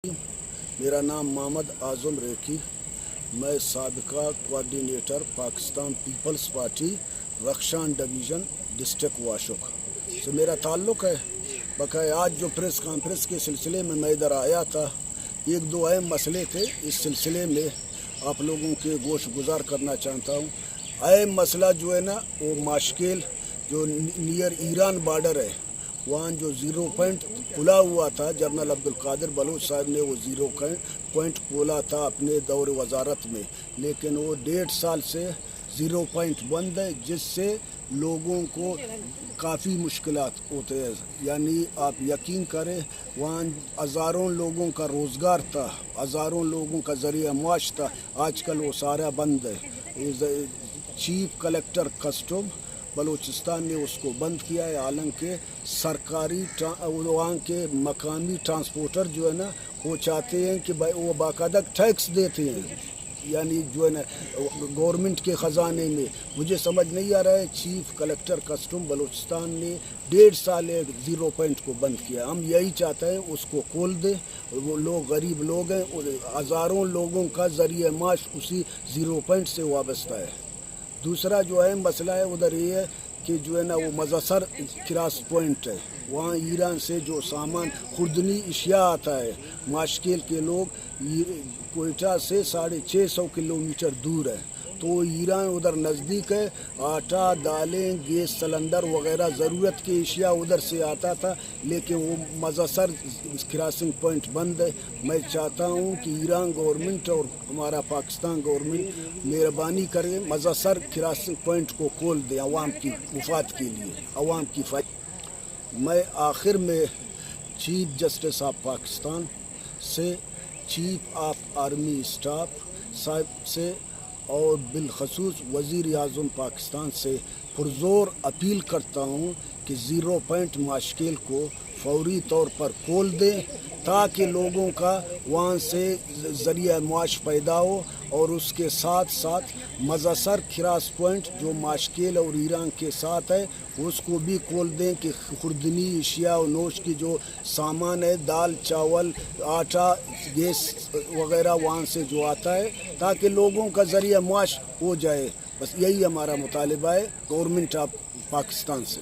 मेरा नाम मोहम्मद आज़म रेखी, मैं साबिका coordinator Pakistan Peoples party Rakhshan division district Washuk से मेरा ताल्लुक़ है। बकाया आज जो प्रेस कॉन्फ्रेंस के सिलसिले में मैं इधर आया था, एक दो अहम मसले थे, इस सिलसिले में आप लोगों के गोश गुजार करना चाहता हूँ। अहम मसला जो है ना, वो माशकेल जो नियर ईरान बॉर्डर है, वहाँ जो ज़ीरो पॉइंट खुला हुआ था, जनरल अब्दुल कादिर बलूच साहब ने वो ज़ीरो पॉइंट खोला था अपने दौर वजारत में, लेकिन वो 1.5 साल से ज़ीरो पॉइंट बंद है, जिससे लोगों को काफ़ी मुश्किलात होते हैं। यानी आप यकीन करें, वहाँ हज़ारों लोगों का रोज़गार था, हज़ारों लोगों का ज़रिया माश था, आजकल वो सारा बंद है। चीफ कलेक्टर कस्टम बलूचिस्तान ने उसको बंद किया है। हालांकि सरकारी वहाँ के मकामी ट्रांसपोर्टर जो है ना, वो चाहते हैं कि भाई वो बाकायदा टैक्स देते हैं, यानी जो है ना गवर्नमेंट के ख़जाने में। मुझे समझ नहीं आ रहा है, चीफ कलेक्टर कस्टम बलूचिस्तान ने 1.5 साल एक ज़ीरो पॉइंट को बंद किया। हम यही चाहते हैं उसको खोल दे। वो लोग गरीब लोग हैं, हज़ारों लोगों का ज़रिया माश उसी ज़ीरो पॉइंट से वाबस्ता है। दूसरा जो अहम मसला है उधर ये है कि जो है ना, वो मज़सर क्रॉस पॉइंट है, वहाँ ईरान से जो सामान खुर्दनी इशिया आता है, माशकेल के लोग कोयटा से 650 किलोमीटर दूर है, तो ईरान उधर नज़दीक है। आटा, दालें, गैस सिलेंडर वगैरह ज़रूरत के इशिया उधर से आता था, लेकिन वो मज़सर क्रॉसिंग पॉइंट बंद है। मैं चाहता हूँ कि ईरान गवर्नमेंट और हमारा पाकिस्तान गवर्नमेंट मेहरबानी करे, मज़सर क्रॉसिंग पॉइंट को खोल दे अवाम की मुफाद के लिए, अवाम की मैं आखिर में चीफ जस्टिस ऑफ पाकिस्तान से, चीफ ऑफ आर्मी स्टाफ साहब से और बिलखसूस वज़ीर आज़म पाकिस्तान से पुरज़ोर अपील करता हूँ कि ज़ीरो पॉइंट माशकेल को फौरी तौर पर खोल दें, ताकि लोगों का वहाँ से ज़रिया माश पैदा हो, और उसके साथ साथ मज़सर क्रॉस पॉइंट जो माशकेल और ईरान के साथ है, उसको भी खोल दें कि खुर्दनी इशिया और नोश की जो सामान है, दाल, चावल, आटा, गैस वगैरह वहाँ से जो आता है, ताकि लोगों का ज़रिया माश हो जाए। बस यही हमारा मुतालिबा है गवर्नमेंट ऑफ पाकिस्तान से।